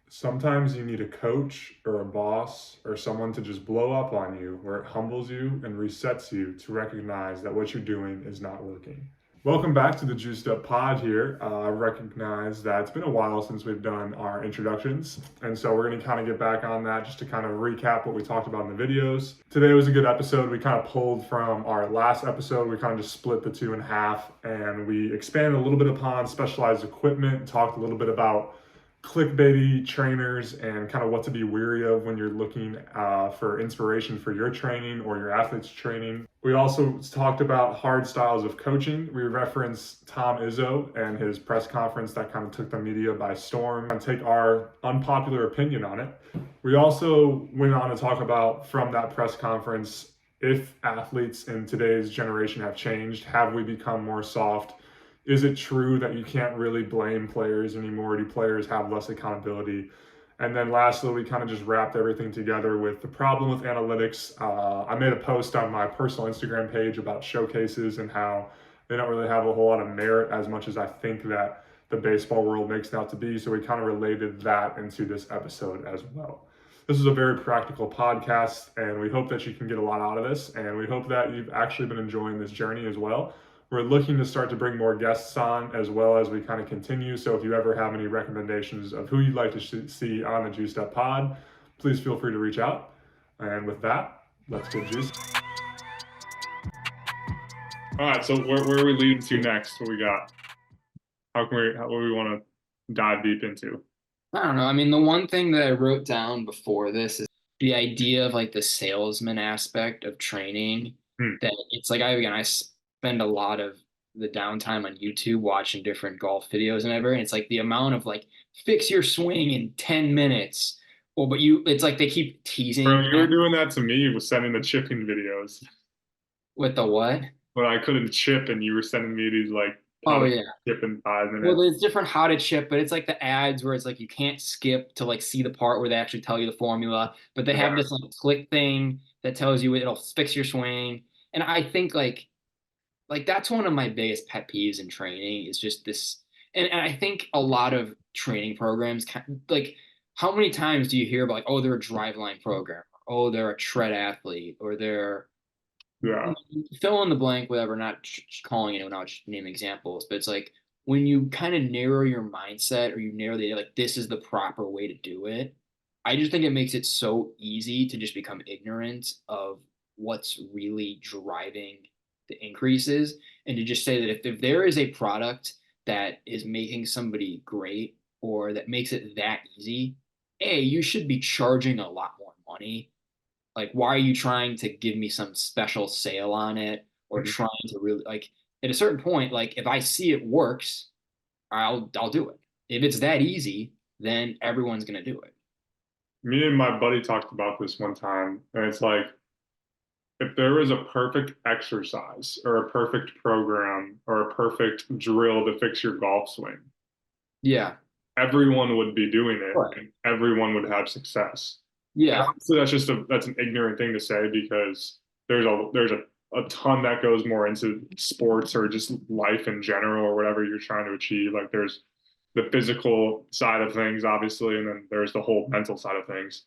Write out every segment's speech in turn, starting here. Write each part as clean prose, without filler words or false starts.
Sometimes you need a coach or a boss or someone to just blow up on you where it humbles you and resets you to recognize that what you're doing is not working. Welcome back to the Juiced Up Pod here. I recognize that it's been a while since we've done our introductions, and so we're going to kind of get back on that just to kind of recap what we talked about in the videos. Today was a good episode. We kind of pulled from our last episode. We kind of just split the two in half, and we expanded a little bit upon specialized equipment, talked a little bit about clickbaity trainers and kind of what to be weary of when you're looking for inspiration for your training or your athletes' training. We also talked about hard styles of coaching. We referenced Tom Izzo and his press conference that kind of took the media by storm and take our unpopular opinion on it. We also went on to talk about from that press conference if athletes in today's generation have changed. Have we become more soft? Is it true that you can't really blame players anymore? Do players have less accountability? And then lastly, we kind of just wrapped everything together with the problem with analytics. I made a post on my personal Instagram page about showcases and how they don't really have a whole lot of merit as much as I think that the baseball world makes it out to be. So we kind of related that into this episode as well. This is a very practical podcast, and we hope that you can get a lot out of this. And we hope that you've actually been enjoying this journey as well. We're looking to start to bring more guests on as well as we kind of continue. So if you ever have any recommendations of who you'd like to see on the Juiced Up Pod, please feel free to reach out. And with that, let's get juiced. All right, so where are we leading to next? What we got? What do we want to dive deep into? I don't know. I mean, the one thing that I wrote down before this is the idea of like the salesman aspect of training. Hmm. That it's like I spend a lot of the downtime on YouTube watching different golf videos and everything. It's like the amount of like fix your swing in 10 minutes. Well, but it's like they keep Bro, teasing you were doing that to me with sending the chipping videos. with the what? When I couldn't chip and you were sending me these like how Oh to yeah. chip in 5 minutes. Well, there's different how to chip, but it's like the ads where it's like you can't skip to like see the part where they actually tell you the formula. But they have Right. this like click thing that tells you it'll fix your swing. And I think like that's one of my biggest pet peeves in training is just this. And I think a lot of training programs like how many times do you hear about like, oh, they're a driveline program, oh, they're a tread athlete, or they're Yeah. fill in the blank, whatever, not calling anyone out, just name examples, but it's like when you kind of narrow your mindset or you narrow the like this is the proper way to do it, I just think it makes it so easy to just become ignorant of what's really driving the increases and to just say that if there is a product that is making somebody great or that makes it that easy, A, you should be charging a lot more money. Like, why are you trying to give me some special sale on it or Mhm. trying to really like at a certain point, like if I see it works, I'll do it. If it's that easy, then everyone's gonna do it. Me and my buddy talked about this one time, and it's like if there was a perfect exercise or a perfect program or a perfect drill to fix your golf swing, Yeah. everyone would be doing it Right. and everyone would have success. And Yeah. honestly, that's an ignorant thing to say because there's a ton that goes more into sports or just life in general or whatever you're trying to achieve. Like there's the physical side of things, obviously, and then there's the whole mental side of things.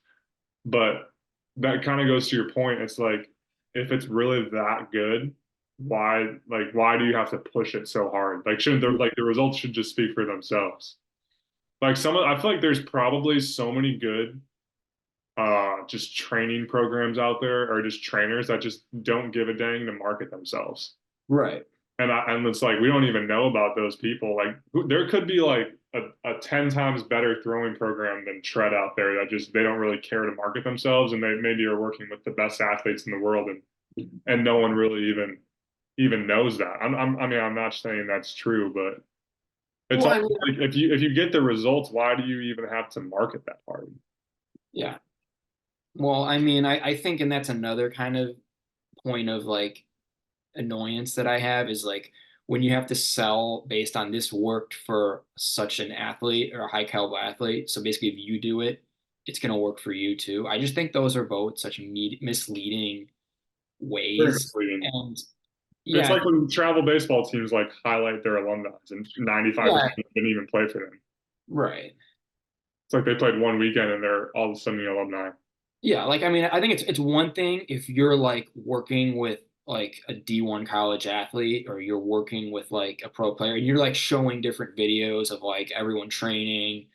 But that kind of goes to your point. It's like if it's really that good, why do you have to push it so hard? Like shouldn't the results should just speak for themselves. Like I feel like there's probably so many good just training programs out there or just trainers that just don't give a dang to market themselves. Right. And it's like we don't even know about those people. Like there could be like a 10 times better throwing program than Tread out there that just they don't really care to market themselves and they maybe are working with the best athletes in the world and no one really even knows that. I mean I'm not saying that's true, but it's Well, all I mean, like if you get the results, why do you even have to market that hard? yeah. Well, I mean, I think, and that's another kind of point of like annoyance that I have is like when you have to sell based on this worked for such an athlete or a high caliber athlete. So basically, if you do it, it's going to work for you too. I just think those are both such misleading Very ways. misleading. And It's yeah, like when travel baseball teams like highlight their alumni and 95% yeah, didn't even play for them. right. It's like they played one weekend and they're all of a sudden the alumni. Yeah, like I mean, I think it's one thing if you're like working with like a D1 college athlete or you're working with like a pro player and you're like showing different videos of like everyone training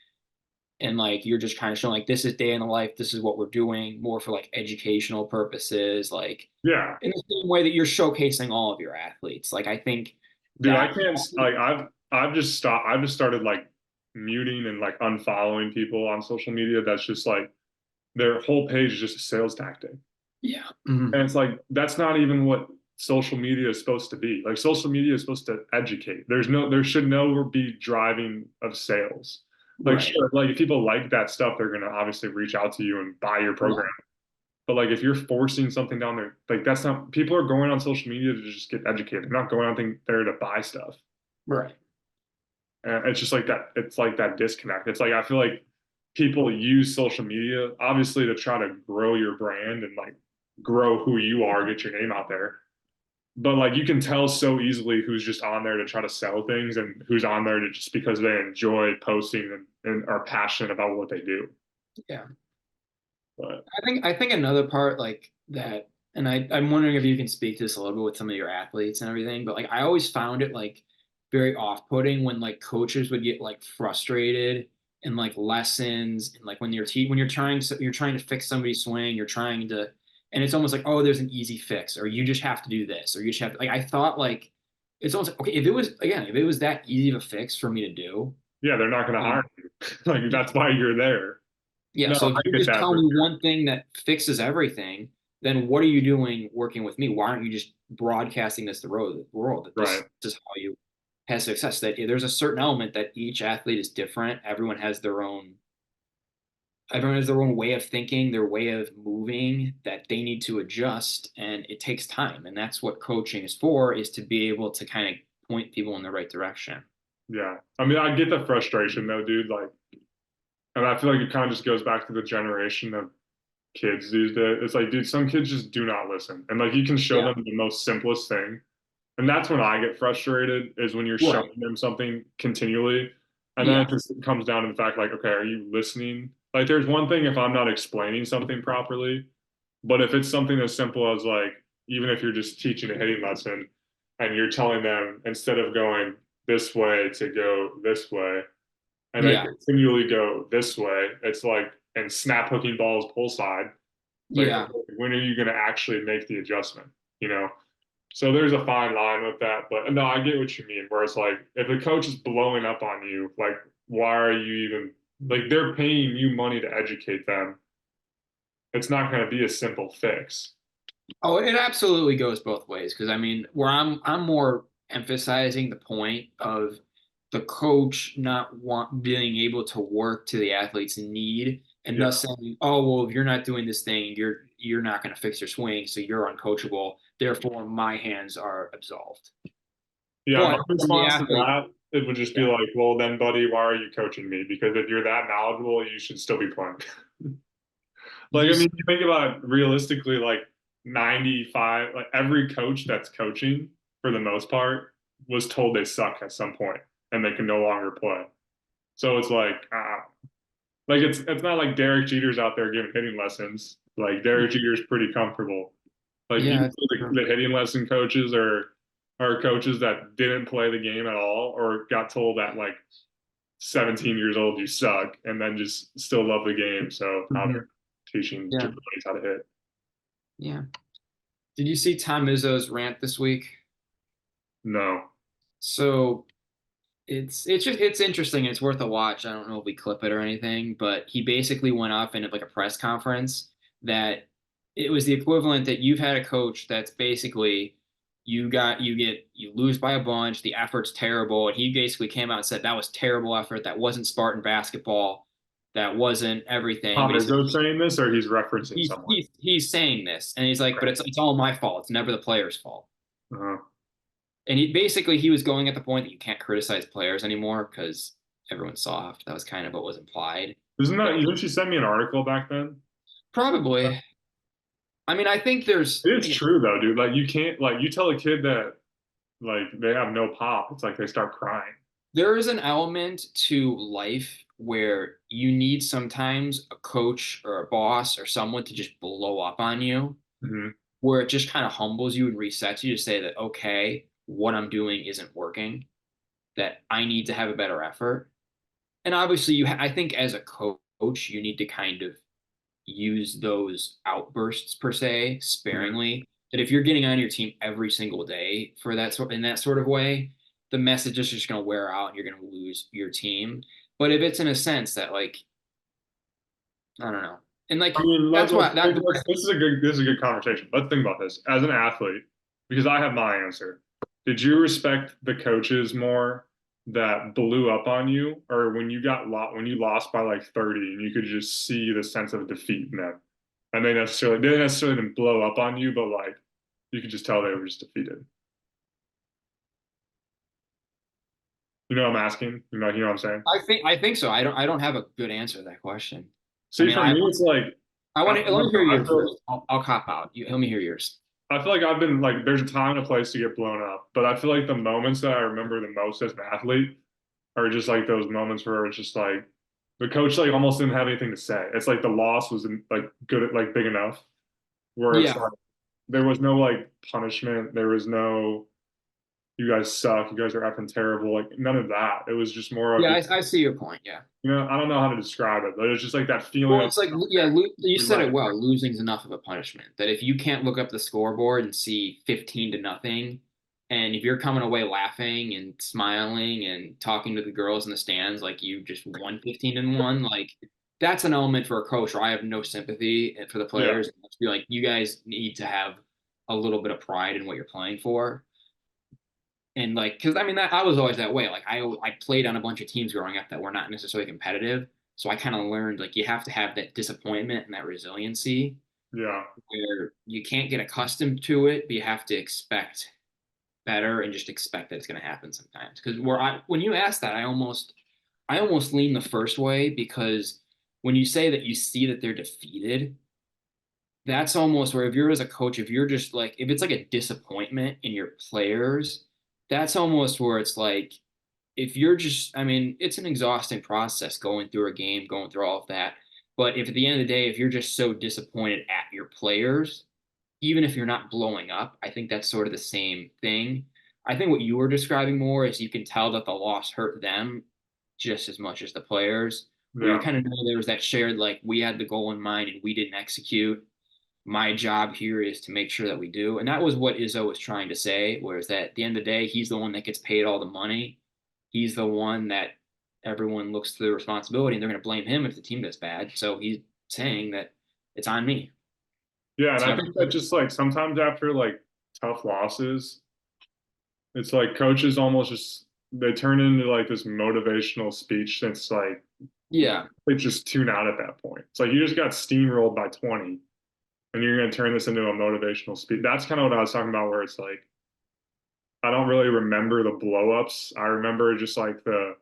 and like you're just kind of showing like this is day in the life, this is what we're doing, more for like educational purposes, like Yeah, in the same way that you're showcasing all of your athletes. Like I think dude, I that can't like I've just stopped. I've just started like muting and like unfollowing people on social media. That's just like their whole page is just a sales tactic. yeah. Mhm. And it's like that's not even what social media is supposed to be. Like social media is supposed to educate. There should never be driving of sales. Like Right. sure, like if people like that stuff, they're gonna obviously reach out to you and buy your Yeah. program. But like if you're forcing something down there, like that's not people are going on social media to just get educated. They're not going out there to buy stuff. Right. And it's just like that, it's like that disconnect. It's like I feel like people use social media obviously to try to grow your brand and like grow who you are, get your name out there. But like you can tell so easily who's just on there to try to sell things and who's on there to just because they enjoy posting and are passionate about what they do. Yeah. But I think another part like that, and I'm wondering if you can speak to this a little bit with some of your athletes and everything, but like I always found it like very off-putting when like coaches would get like frustrated in like lessons and like when you're trying to fix somebody's swing, you're trying to and it's almost like, oh, there's an easy fix, or you just have to do this, or you just have to, like I thought like it's almost like okay, if it was that easy of a fix for me to do, yeah, they're not going to hire um, you. Like yeah, that's why you're there. yeah. No, So if I you get just that tell for me sure. one thing that fixes everything, then what are you doing working with me? Why aren't you just broadcasting this to the world that Right. this is how you have success? That there's a certain element that each athlete is different. Everyone has their own way of thinking, their way of moving that they need to adjust, and it takes time. And that's what coaching is for, is to be able to kind of point people in the right direction. Yeah. I mean, I get the frustration though, dude. Like, and I feel like it kind of just goes back to the generation of kids these days. It's like, dude, some kids just do not listen. And like you can show Yeah. them the most simplest thing. And that's when I get frustrated is when you're Right. showing them something continually. And then Yeah. it just comes down to the fact like, okay, are you listening? Like there's one thing if I'm not explaining something properly, but if it's something as simple as like, even if you're just teaching a hitting lesson and you're telling them instead of going this way to go this way, and they Yeah. continually go this way, it's like, and snap hooking balls pull side. It's like, Yeah. okay, when are you going to actually make the adjustment? You know? So there's a fine line with that. But no, I get what you mean. Where it's like, if the coach is blowing up on you, like, why are you even, like, they're paying you money to educate them. It's not going to be a simple fix. Oh, it absolutely goes both ways because I mean, where I'm more emphasizing the point of the coach not being able to work to the athlete's need and Yeah. thus saying, "Oh, well, if you're not doing this thing, you're not going to fix your swing, so you're uncoachable. Therefore, my hands are absolved." Yeah. My But from the response to athlete, that, it would just be yeah, like, well, then, buddy, why are you coaching me? Because if you're that knowledgeable, you should still be playing. Like, you I mean, you think about it realistically, like 95, like every coach that's coaching for the most part was told they suck at some point and they can no longer play. So it's like it's not like Derek Jeter's out there giving hitting lessons. Like Derek Jeter's pretty comfortable. Like yeah, usually the hitting lesson coaches are coaches that didn't play the game at all or got told at like 17 years old you suck and then just still love the game. So now Mhm. they're teaching Yeah, everybody how to hit. yeah. Did you see Tom Izzo's rant this week? No. So it's interesting. It's worth a watch. I don't know if we clip it or anything, but he basically went off in like a press conference that it was the equivalent that you've had a coach that's basically you lose by a bunch, the effort's terrible, and he basically came out and said that was terrible effort, that wasn't Spartan basketball, that wasn't everything. Tom But he said Izzo saying this or he's referencing he's someone? he's he's saying this, and he's like, but it's all my fault. It's never the player's fault. Uh, And he was going at the point that you can't criticize players anymore because everyone's soft. That was kind of what was implied. isn't But that, didn't she send me an article back then? probably, I mean, I think It is true though, dude. Like you can't like you tell a kid that like they have no pop, it's like they start crying. there is an element to life where you need sometimes a coach or a boss or someone to just blow up on you, Hmm. where it just kind of humbles you and resets you to say that, okay, what I'm doing isn't working, that I need to have a better effort. And obviously, I think as a coach, you need to kind of use those outbursts per se Hmm. sparingly. That if you're getting on your team every single day for that sort in that sort of way, the message is just going to wear out and you're going to lose your team. But if it's in a sense that like I don't know, and like I mean, that's why that this is a good conversation. Let's think about this as an athlete, because I have my answer. Did you respect the coaches more that blew up on you, or when you lost by like 30 and you could just see the sense of defeat in them, and they didn't necessarily didn't blow up on you, but like you could just tell they were just defeated. You know what I'm asking? You know what I'm saying? I think so. I don't have a good answer to that question. I See, mean, for me, it's like I I want to don't let me hear know. yours first. I'll cop out. Let me hear yours. I feel like I've been like there's a time and a place to get blown up, but I feel like the moments that I remember the most as an athlete are just like those moments where it's just like the coach like almost didn't have anything to say. It's like the loss was like good like big enough where it's Yeah, like there was no like punishment, there was no you guys suck, you guys are effing terrible, like none of that. It was just more of yeah, just I see your point. Yeah. I don't know how to describe it, but it's just like that feeling Well, of it's like, yeah, okay, you we said let it it. well. Losing's enough of a punishment. That if you can't look up the scoreboard and see 15 to nothing, and if you're coming away laughing and smiling and talking to the girls in the stands like you just won 15 and one, like that's an element for a coach where I have no sympathy for the Yeah, players. Let's be like, you guys need to have a little bit of pride in what you're playing for. And like, because I mean, that I was always that way. Like, I played on a bunch of teams growing up that were not necessarily competitive, so I kind of learned like you have to have that disappointment and that resiliency yeah, where you can't get accustomed to it, but you have to expect better and just expect that it's going to happen sometimes. Because when you ask that, I almost lean the first way because when you say that you see that they're defeated, that's almost where if you're as a coach, if you're just like if it's like a disappointment in your players, that's almost where it's like if you're just I mean, it's an exhausting process going through a game, going through all of that. But if at the end of the day, if you're just so disappointed at your players, even if you're not blowing up, I think that's sort of the same thing. I think what you were describing more is you can tell that the loss hurt them just as much as the players, where you yeah, kind of know there was that shared, like, we had the goal in mind and we didn't execute. My job here is to make sure that we do. And that was what Izzo was trying to say, whereas that at the end of the day, he's the one that gets paid all the money. He's the one that everyone looks to the responsibility and they're going to blame him if the team does bad. So he's saying that it's on me. yeah. And It's I never, think that just like sometimes after like tough losses, it's like coaches almost just they turn into like this motivational speech that's like yeah, they just tune out at that point. It's like you just got steamrolled by 20 and you're gonna turn this into a motivational speech. That's kind of what I was talking about where it's like I don't really remember the blow ups. I remember just like the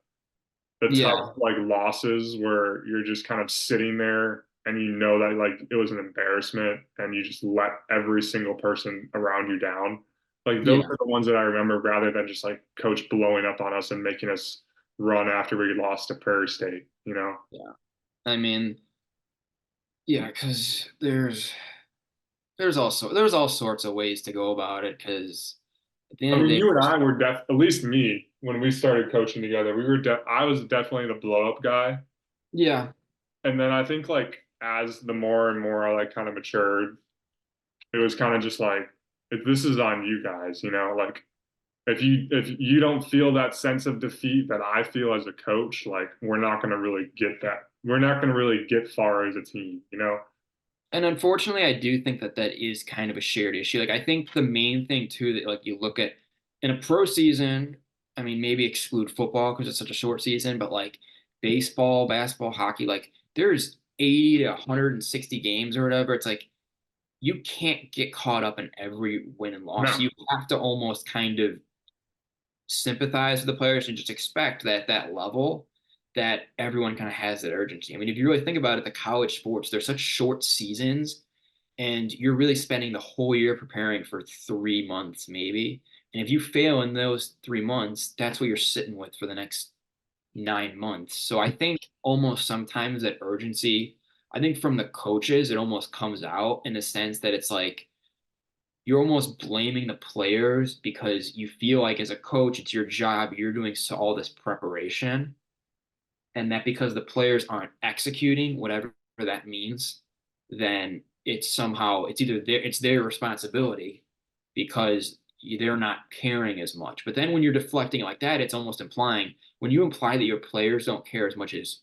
yeah, tough like losses where you're just kind of sitting there and you know that like it was an embarrassment and you just let every single person around you down. Like those yeah, are the ones that I remember rather than just like coach blowing up on us and making us run after we lost to Prairie State, you know? yeah. I mean, yeah, because there's all sorts of ways to go about it. Because at the I end of mean, the day, you and I were at least me when we started coaching together, I was definitely the blow up guy. yeah, And then I think like as the more and more I like kind of matured, it was kind of just like if this is on you guys, you know, like if you don't feel that sense of defeat that I feel as a coach, like we're not going to really get that. We're not going to really get far as a team, you know? and unfortunately, I do think that that is kind of a shared issue. Like, I think the main thing too that like you look at in a pro season, I mean, maybe exclude football because it's such a short season, but like baseball, basketball, hockey, like there's 80 to 160 games or whatever. It's like you can't get caught up in every win and loss. No, You have to almost kind of sympathize with the players and just expect that at that level that everyone kind of has that urgency. I mean, if you really think about it, the college sports, they're such short seasons and you're really spending the whole year preparing for 3 months maybe. And if you fail in those 3 months, that's what you're sitting with for the next 9 months. So I think almost sometimes that urgency, I think from the coaches, it almost comes out in the sense that it's like you're almost blaming the players because you feel like as a coach, it's your job, you're doing all this preparation, and that because the players aren't executing whatever that means, then it's either it's their responsibility because they're not caring as much. But then when you're deflecting like that, it's almost implying when you imply that your players don't care as much as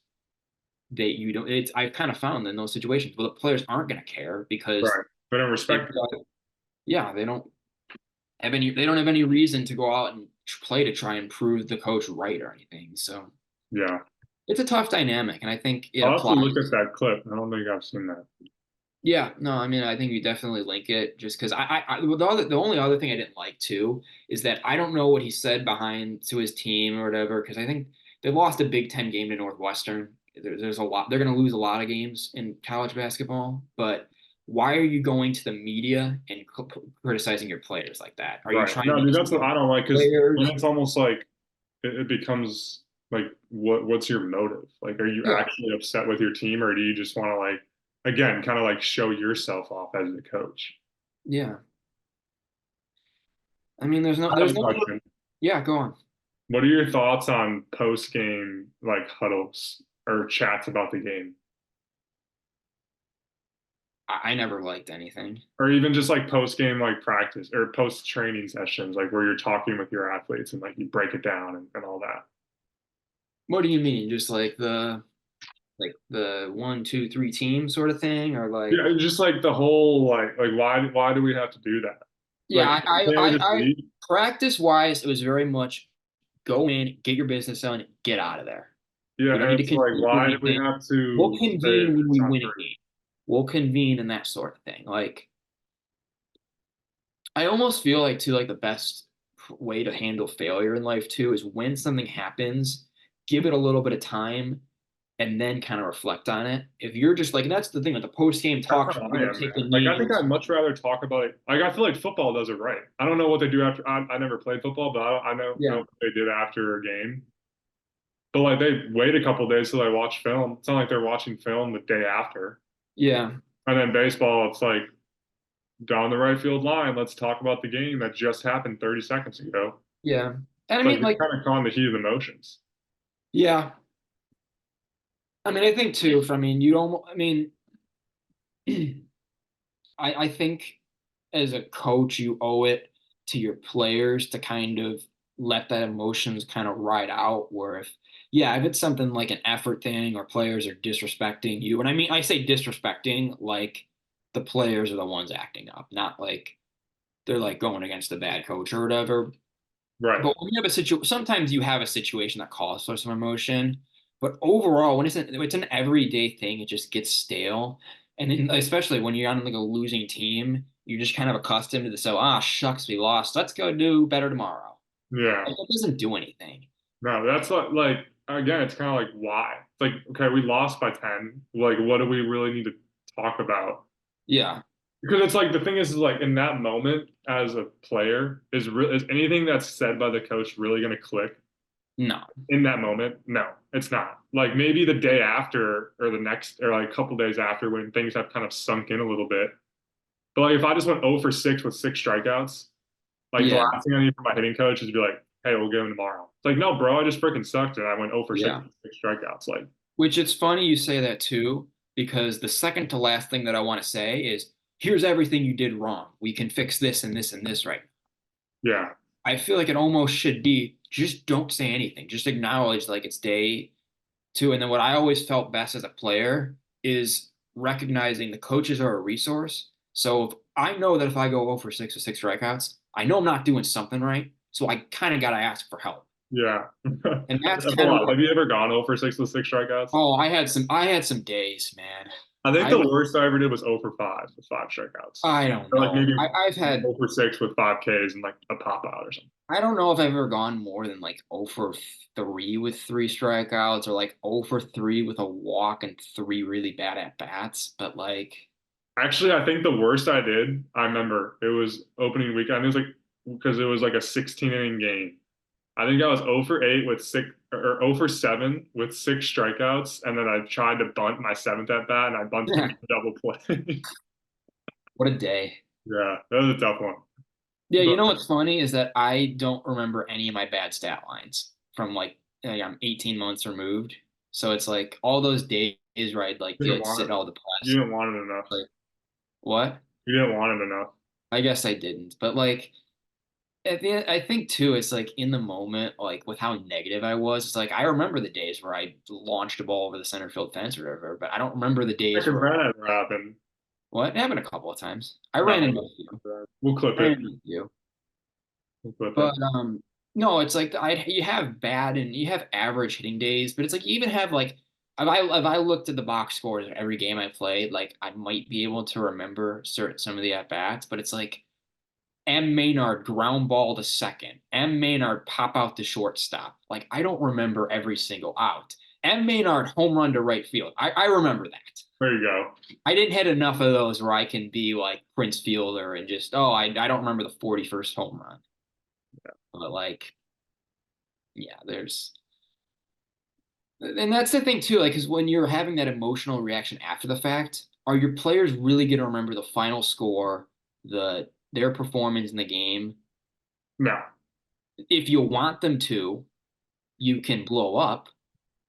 they you don't. It's I've kind of found in those situations, well, the players aren't going to care because Right. They don't they've respect it. got, yeah, they don't have any reason to go out and play to try and prove the coach right or anything. So Yeah. it's a tough dynamic, and I think it I'll have to applies. look at that clip. I don't think I've seen that. Yeah, no, I mean, I think you definitely link it just because the only other thing I didn't like too is that I don't know what he said behind to his team or whatever because I think they lost a Big Ten game to Northwestern. There's a lot. They're going to lose a lot of games in college basketball, but why are you going to the media and criticizing your players like that? Are you Right. trying No, to dude, just that's what I don't like because then players? it's almost like it becomes like what's your motive? Like, are you Yeah, actually upset with your team, or do you just want to like again kind of like show yourself off as the coach? yeah. I mean, I have there's a no. question. Yeah, go on. What are your thoughts on post game like huddles or chats about the game? I never liked anything. Or even just like post game like practice or post training sessions like where you're talking with your athletes and like you break it down and all that. What do you mean? Just like the one, two, three team sort of thing, or like Yeah, just like the whole like why do we have to do that? yeah, Like can't we just I leave? practice wise, it was very much go in, get your business done, get out of there. Yeah, We don't need and to it's like continue why do we anything. have We'll to say convene when it's we not win a true? game. We'll convene and that sort of thing. Like I almost feel like too, like the best way to handle failure in life too is when something happens, give it a little bit of time and then kind of reflect on it. If you're just like, and that's the thing, like the post game That's talk, how I you know, am, take the man. Like I think knees. I'd much rather talk about it. Like I feel like football does it right. I don't know what they do after. I never played football, but I know Yeah, what they did after a game. But like they wait a couple days till they watch film. It's not like they're watching film the day after. yeah, And then baseball, it's like down the right field line. Let's talk about the game that just happened 30 seconds ago. yeah. And I It's like mean, you're like, kind of caught in the heat of the emotions. yeah. I mean, I think too. I mean, you don't. I mean, I think as a coach, you owe it to your players to kind of let that emotions kind of ride out. Where if, yeah, if it's something like an effort thing or players are disrespecting you, and I mean, I say disrespecting like the players are the ones acting up, not like they're like going against the bad coach or whatever. Right. But when you have a sometimes you have a situation that calls for some emotion. But overall, it's an everyday thing, it just gets stale. And then especially when you're on like a losing team, you're just kind of accustomed to the shucks, we lost. Let's go do better tomorrow. Yeah. Like, it doesn't do anything. No, that's like again, it's kind of like why? It's like, okay, we lost by 10. Like, what do we really need to talk about? Yeah. Because it's like the thing is like in that moment as a player, is anything that's said by the coach really gonna click No. in that moment? No, it's not. Like maybe the day after or the next or like a couple days after when things have kind of sunk in a little bit. But like if I just went 0 for 6 with 6 strikeouts, like the Yeah. last thing I need from my hitting coach is to be like, hey, we'll get him tomorrow. It's like, no, bro, I just freaking sucked and I went 0 for 6 Yeah. with 6 strikeouts. Like, Which it's funny you say that too, because the second to last thing that I want to say is here's everything you did wrong. We can fix this and this and this right. yeah, I feel like it almost should be just don't say anything. Just acknowledge like it's day two. And then what I always felt best as a player is recognizing the coaches are a resource. So if I know that if I go 0 for 6 with 6 strikeouts, I know I'm not doing something right. So I kind of got to ask for help. yeah. And that's That's a kind of lot. what, Have you ever gone 0 for 6 with 6 strikeouts? oh, I had some days, man. I think I the would, worst I ever did was 0 for 5 with 5 strikeouts. I don't Or like know. maybe I've had 0 for 6 with 5 Ks and like a pop out or something. I don't know if I've ever gone more than like 0 for 3 with 3 strikeouts or like 0 for 3 with a walk and 3 really bad at bats. But like, Actually, I think the worst I did, I remember it was opening weekend. It was like because it was like a 16 inning game. I think I was 0 for 8 with six or 0 for 7 with 6 strikeouts, and then I tried to bunt my seventh at bat, and I bunted Yeah. a double play. What a day. Yeah, that was a tough one. Yeah, you But know what's funny is that I don't remember any of my bad stat lines from I'm 18 months removed. So it's like all those days where I'd like you didn't get want sit it. all You depressed. didn't want it enough. Like, what? You didn't want it enough. I guess I didn't. But like at the end, I think too, it's like in the moment, like with how negative I was, it's like I remember the days where I launched a ball over the center field fence or whatever, but I don't remember the Heck, days if where that ever happened. what? It happened a couple of times. I ran into No, a few. we'll clip Ran it. into a few. We'll clip it. But no, it's like I you have bad and you have average hitting days, but it's like you even have like if I looked at the box scores of every game I played, like I might be able to remember some of the at bats, but it's like M. Maynard ground ball to second. M. Maynard pop out to shortstop. Like I don't remember every single out. M. Maynard home run to right field. I remember that. There you go. I didn't hit enough of those where I can be like Prince Fielder and just I don't remember the 41st home run. But like yeah, there's and that's the thing too, like because when you're having that emotional reaction after the fact, are your players really going to remember the final score, their performance in the game? No, If you want them to, you can blow up,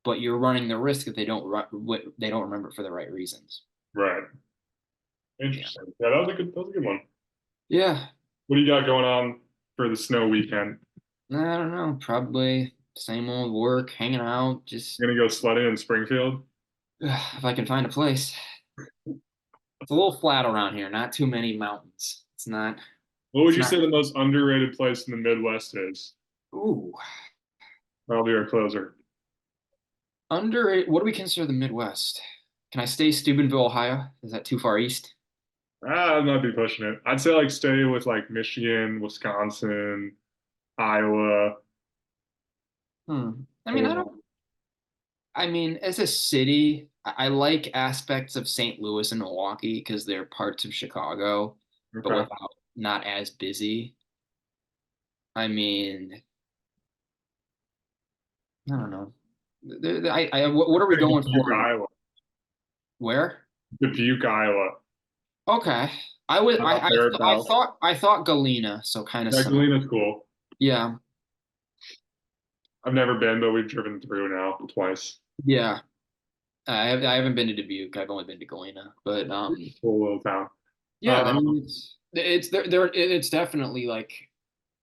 but you're running the risk that they don't remember for the right reasons. right. Yeah. Interesting. Yeah, that was a good one. Yeah. What do you got going on for the snow weekend? I don't know. Probably same old work, hanging out. Just You gonna go sledding in Springfield? if I can find a place. It's a little flat around here. Not too many mountains. It's not. What would It's you not. say the most underrated place in the Midwest is? Ooh. Probably our closer. Under what do we consider the Midwest? Can I stay Steubenville, Ohio? Is that too far east? I might be pushing it. I'd say like stay with like Michigan, Wisconsin, Iowa. I mean, I don't. Illinois. I mean, as a city, I like aspects of St. Louis and Milwaukee because they're parts of Chicago, but Okay. without not as busy. I mean, I don't know. What are we Say going Dubuque, for? Iowa. Where? Dubuque, Iowa. Okay. I was How about thereabouts? I thought Galena, so kind of Yeah, similar. Galena's cool. Yeah. I've never been, but we've driven through now twice. Yeah. I haven't been to Dubuque. I've only been to Galena, but Cool little town. yeah, I Um, mean it's it's definitely like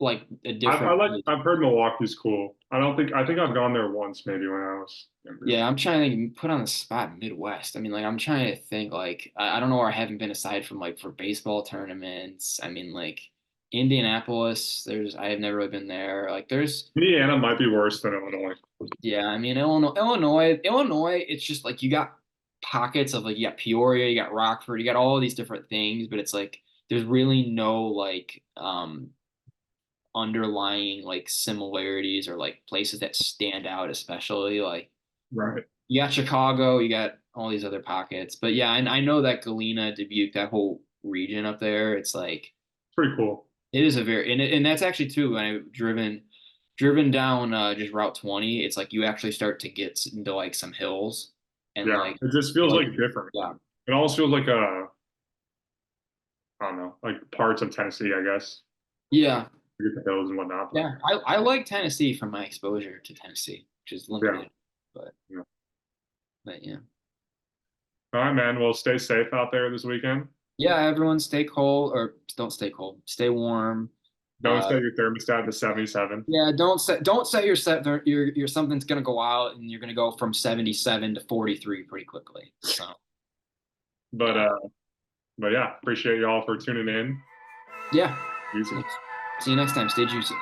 a different place. I've heard Milwaukee's cool. I think I've gone there once maybe when I was younger. Yeah, I'm trying to think, put on the spot Midwest. I mean, like I'm trying to think like I don't know where I haven't been aside from like for baseball tournaments. I mean, like Indianapolis, I have never really been there. Like there's Indiana might be worse than Illinois. yeah, I mean Illinois, it's just like you got pockets of like you got Peoria, you got Rockford, you got all these different things, but it's like there's really no like underlying like similarities or like places that stand out, especially like Right. It's you got Chicago, you got all these other pockets. But yeah, and I know that Galena, Dubuque, that whole region up there, it's like pretty cool. it is a very and that's actually too when I've driven down just Route 20, it's like you actually start to get into like some hills and Yeah. It just feels like like different. yeah. It almost feels like I don't know, like parts of Tennessee, I guess. Yeah. You get the hills and whatnot, but Yeah. I like Tennessee from my exposure to Tennessee, which is yeah. limited. But Yeah. but yeah. All right, man. Well, stay safe out there this weekend. Yeah, everyone stay cold or don't stay cold. Stay warm. Don't Uh set your thermostat to 77. Yeah, don't set your something's gonna go out and you're gonna go from 77 to 43 pretty quickly. So But yeah. uh, but yeah, appreciate you all for tuning in. Yeah. Easy. See you next time. Stay juicy.